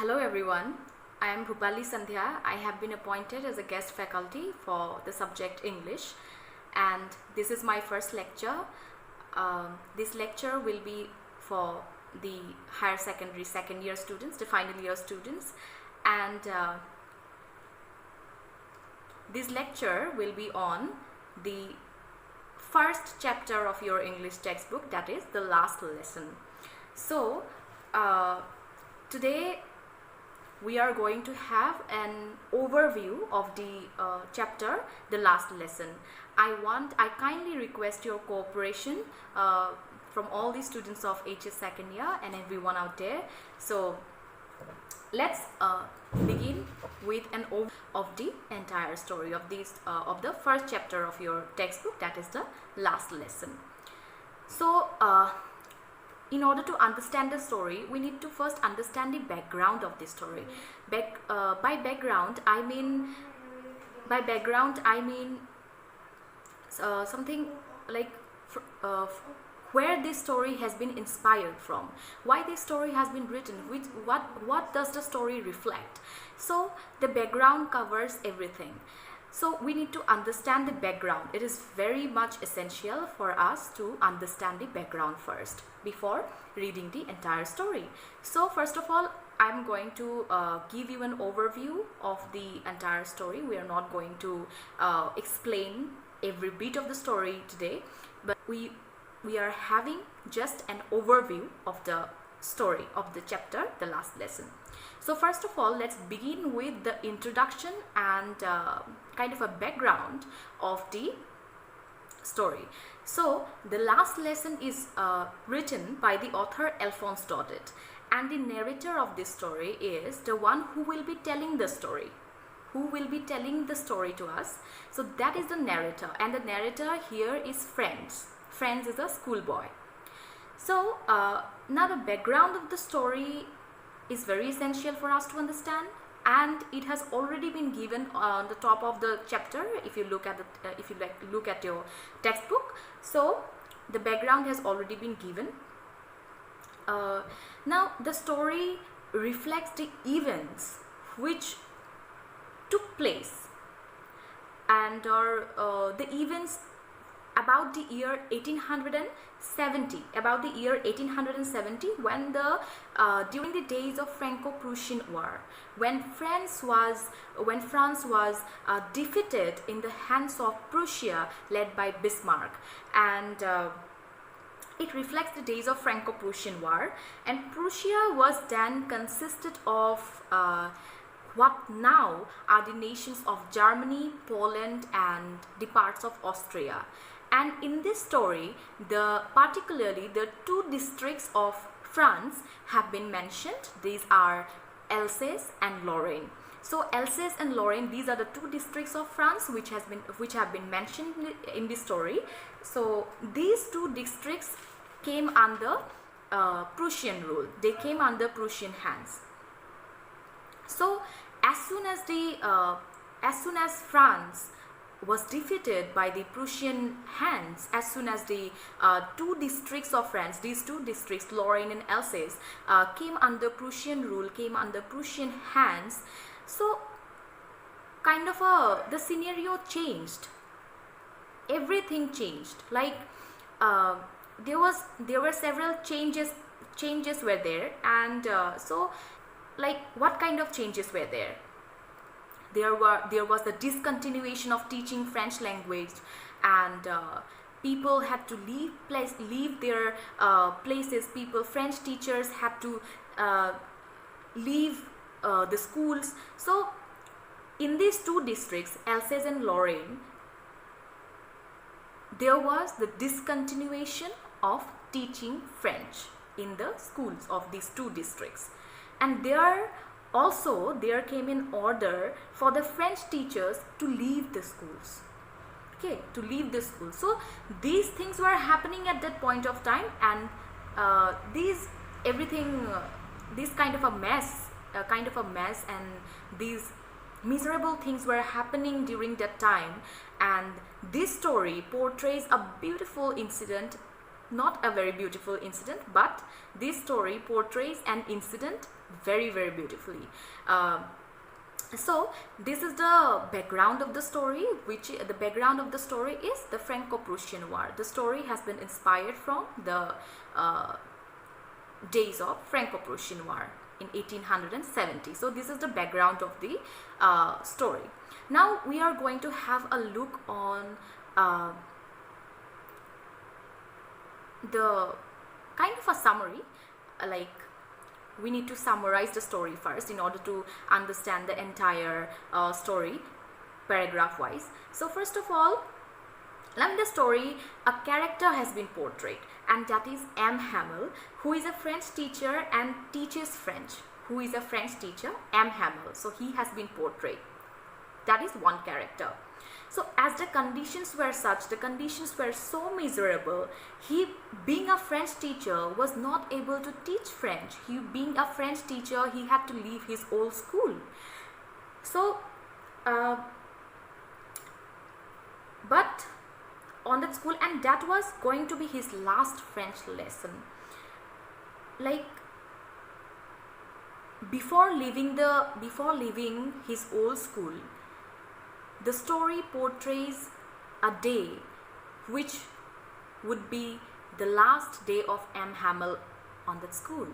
Hello everyone, I am Bhupali Sandhya. I have been appointed as a guest faculty for the subject English, and this is my first lecture. This lecture will be for the higher secondary second year students, the final year students, and this lecture will be on the first chapter of your English textbook, that is the last lesson. So today we are going to have an overview of the chapter, the last lesson. I kindly request your cooperation from all the students of HS second year and everyone out there. So let's begin with an overview of the entire story of the first chapter of your textbook, that is the last lesson. So in order to understand the story, we need to first understand the background of the story. By background, I mean something like where this story has been inspired from, why this story has been written, what does the story reflect. So the background covers everything. So we need to understand the background. It is very much essential for us to understand the background first before reading the entire story. So first of all, I'm going to give you an overview of the entire story. We are not going to explain every bit of the story today, but we are having just an overview of the story of the chapter, the last lesson. So first of all, let's begin with the introduction and kind of a background of the story. So the last lesson is written by the author Alphonse Daudet, and the narrator of this story is the one who will be telling the story, to us. So that is the narrator, and the narrator here is Franz. Franz is a schoolboy. So now the background of the story is very essential for us to understand, and it has already been given on the top of the chapter if you look at your textbook. So the background has already been given. Now the story reflects the events which took place, and the events about the year 1870, when during the days of Franco-Prussian War, when France was defeated in the hands of Prussia led by Bismarck, and it reflects the days of Franco-Prussian War. And Prussia was then consisted of what now are the nations of Germany, Poland, and the parts of Austria. And in this story, particularly the two districts of France have been mentioned. These are Alsace and Lorraine. So Alsace and Lorraine, these are the two districts of France which have been mentioned in the story. So these two districts came under Prussian rule. They came under Prussian hands. So as soon as France was defeated by the Prussian hands, as soon as the two districts of France, these two districts, Lorraine and Alsace, came under Prussian rule, came under Prussian hands, so kind of the scenario changed. Everything changed. Like there were several changes were there, and so like what kind of changes were there? There was the discontinuation of teaching French language, and people had to leave their places. French teachers had to leave the schools. So in these two districts, Alsace and Lorraine, there was the discontinuation of teaching French in the schools of these two districts, and there came an order for the French teachers to leave the schools. So these things were happening at that point of time, and this kind of a mess, and these miserable things were happening during that time. And this story portrays a beautiful incident not a very beautiful incident, but this story portrays an incident very, very beautifully. So this is the background of the story, which the background of the story is the Franco-Prussian War. The story has been inspired from the days of Franco-Prussian War in 1870. So this is the background of the story. Now we are going to have a look on the kind of a summary, like we need to summarize the story first in order to understand the entire story paragraph wise. So first of all, in the story, a character has been portrayed, and that is M. Hamel, who is a French teacher and teaches French. Who is a French teacher? M. Hamel. So he has been portrayed. That is one character. So as the conditions were such, the conditions were so miserable, he, being a French teacher, was not able to teach French. He, being a French teacher, he had to leave his old school. So, but on that school, and that was going to be his last French lesson. Like, before leaving his old school, the story portrays a day which would be the last day of M. Hamel on that school,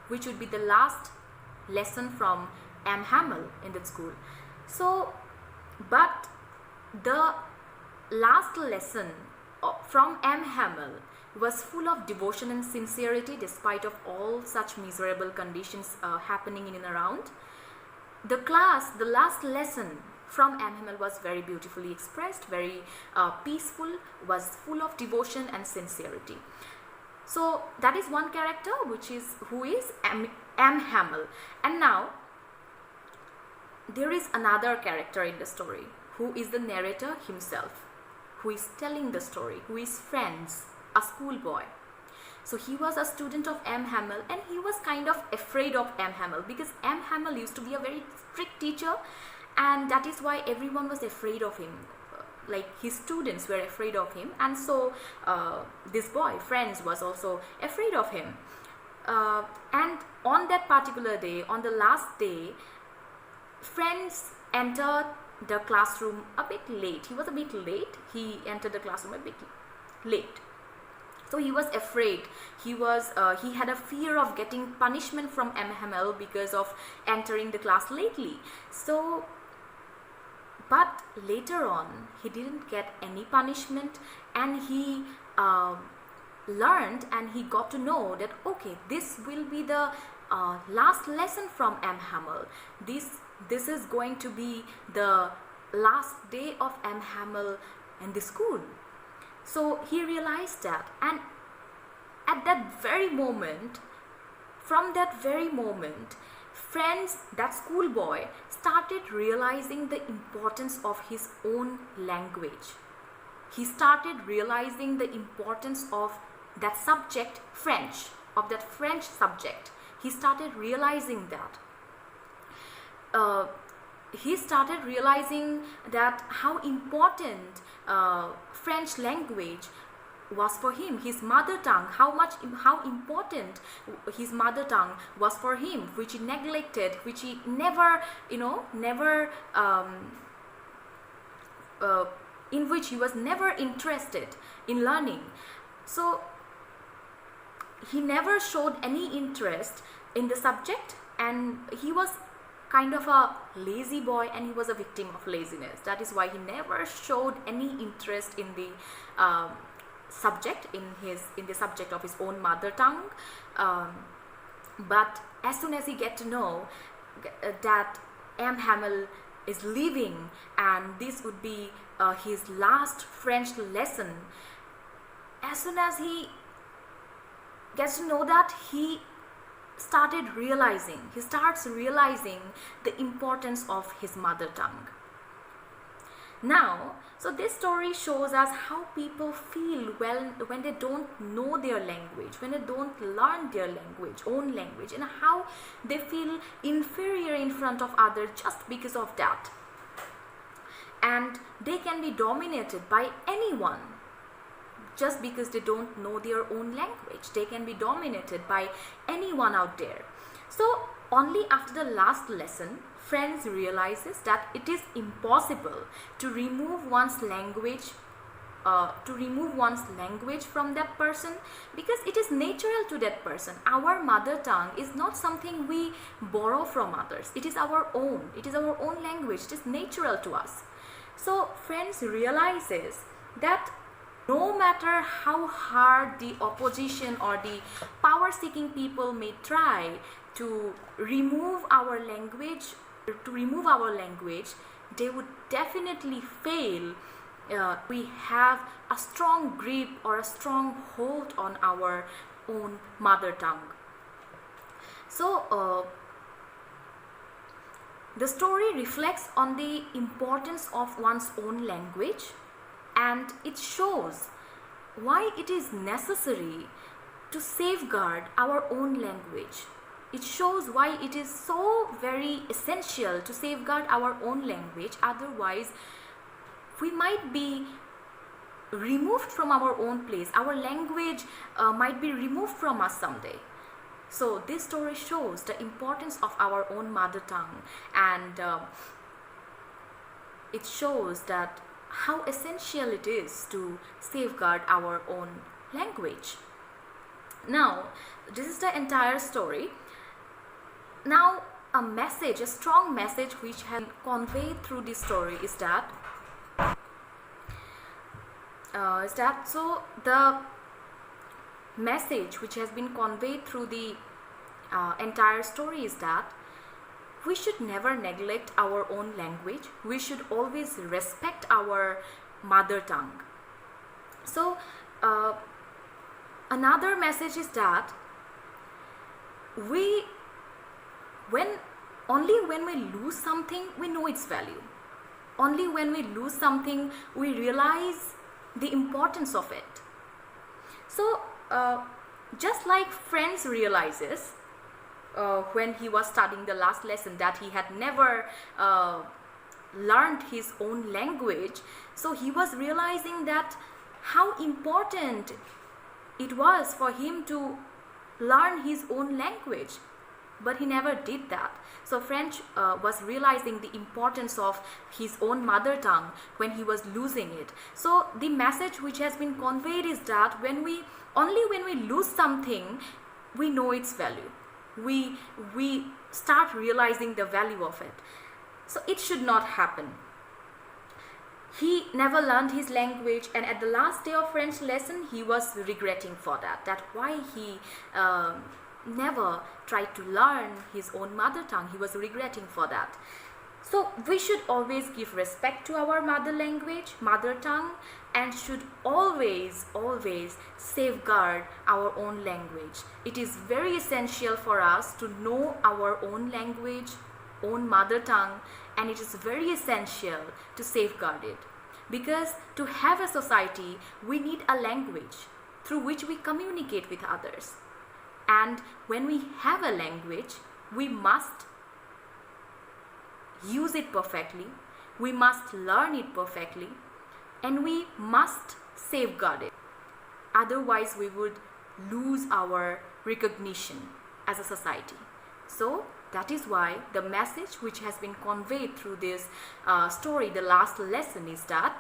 which would be the last lesson from M. Hamel in that school. So, but the last lesson from M. Hamel was full of devotion and sincerity despite of all such miserable conditions happening in and around. The last lesson from M. Hamel was very beautifully expressed, very peaceful, was full of devotion and sincerity. So that is one character, who is M. Hamel. And now there is another character in the story, who is the narrator himself, who is telling the story, who is Franz, a schoolboy. So he was a student of M. Hamel, and he was kind of afraid of M. Hamel because M. Hamel used to be a very strict teacher, and that is why everyone was afraid of him. Like his students were afraid of him, and so this boy, Franz, was also afraid of him. And on that particular day, on the last day, Franz entered the classroom a bit late. He was a bit late. He entered the classroom a bit late. So he was afraid. He had a fear of getting punishment from M. Hamel because of entering the class lately. So, but later on, he didn't get any punishment, and he learned and he got to know that, okay, this will be the last lesson from M. Hamel. This is going to be the last day of M. Hamel in the school. So he realized that, and at that very moment, from that very moment, Franz, that schoolboy, started realizing the importance of his own language. He started realizing the importance of that subject, French, of that French subject. He started realizing that. He started realizing that how important French language was for him, his mother tongue, how important his mother tongue was for him, which he neglected, which he never in which he was never interested in learning. So he never showed any interest in the subject, and he was kind of a lazy boy, and he was a victim of laziness. That is why he never showed any interest in the subject, in the subject of his own mother tongue. But as soon as he get to know that M. Hamel is leaving and this would be his last French lesson, as soon as he gets to know that, he starts realizing the importance of his mother tongue. Now, so this story shows us how people feel when they don't know their language, when they don't learn their own language, and how they feel inferior in front of others just because of that. And they can be dominated by anyone. just because they don't know their own language. They can be dominated by anyone out there. So only after the last lesson, friends realizes that it is impossible to remove one's language from that person, because it is natural to that person. Our mother tongue is not something we borrow from others. It is our own. It is our own language. It is natural to us. So friends realizes that no matter how hard the opposition or the power-seeking people may try to remove our language, they would definitely fail. We have a strong grip or a strong hold on our own mother tongue. So the story reflects on the importance of one's own language, and it shows why it is necessary to safeguard our own language. It shows why it is so very essential to safeguard our own language. Otherwise, we might be removed from our own place. Our language might be removed from us someday. So this story shows the importance of our own mother tongue, and it shows that how essential it is to safeguard our own language. Now, this is the entire story. Now, a strong message which has been conveyed through this story is that so the message which has been conveyed through the entire story is that we should never neglect our own language. We should always respect our mother tongue. So another message is that only when we lose something we know its value. Only when we lose something we realize the importance of it. So just like friends realizes when he was studying the last lesson that he had never learned his own language, so he was realizing that how important it was for him to learn his own language, but he never did that. So French was realizing the importance of his own mother tongue when he was losing it. So the message which has been conveyed is that only when we lose something we know its value. We start realizing the value of it. So it should not happen. He never learned his language, and at the last day of French lesson he was regretting for that why he never tried to learn his own mother tongue. He was regretting for that. So we should always give respect to our mother tongue, and should always safeguard our own language. It is very essential for us to know our own language, own mother tongue, and it is very essential to safeguard it, because to have a society we need a language through which we communicate with others. And when we have a language, we must use it perfectly, we must learn it perfectly, and we must safeguard it. Otherwise, we would lose our recognition as a society. So that is why the message which has been conveyed through this story, the last lesson, is that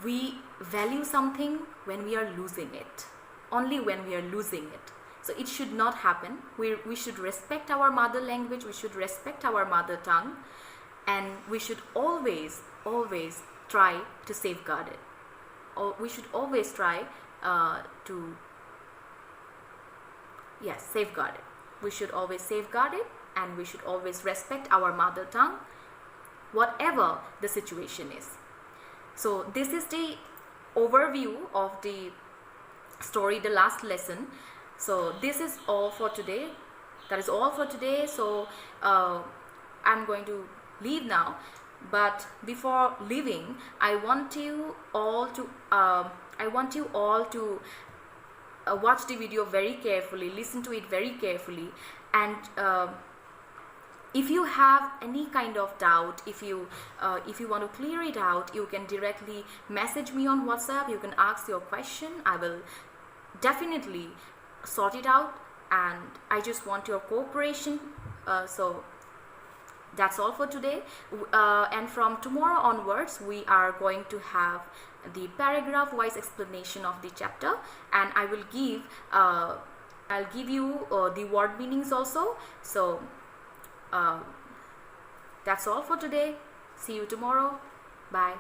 we value something when we are losing it. Only when we are losing it. So it should not happen. We should respect our mother language, we should respect our mother tongue, and we should always try to safeguard it. Or we should always try to safeguard it. We should always safeguard it, and we should always respect our mother tongue, whatever the situation is. So this is the overview of the story, the last lesson. So this is all for today. That is all for today. So I'm going to leave now, but before leaving I want you all to watch the video very carefully, listen to it very carefully, and if you have any kind of doubt, if you want to clear it out, you can directly message me on WhatsApp. You can ask your question. I will definitely sort it out, and I just want your cooperation. So that's all for today, and from tomorrow onwards we are going to have the paragraph wise explanation of the chapter, and I will give I'll give you the word meanings also. So that's all for today. See you tomorrow. Bye.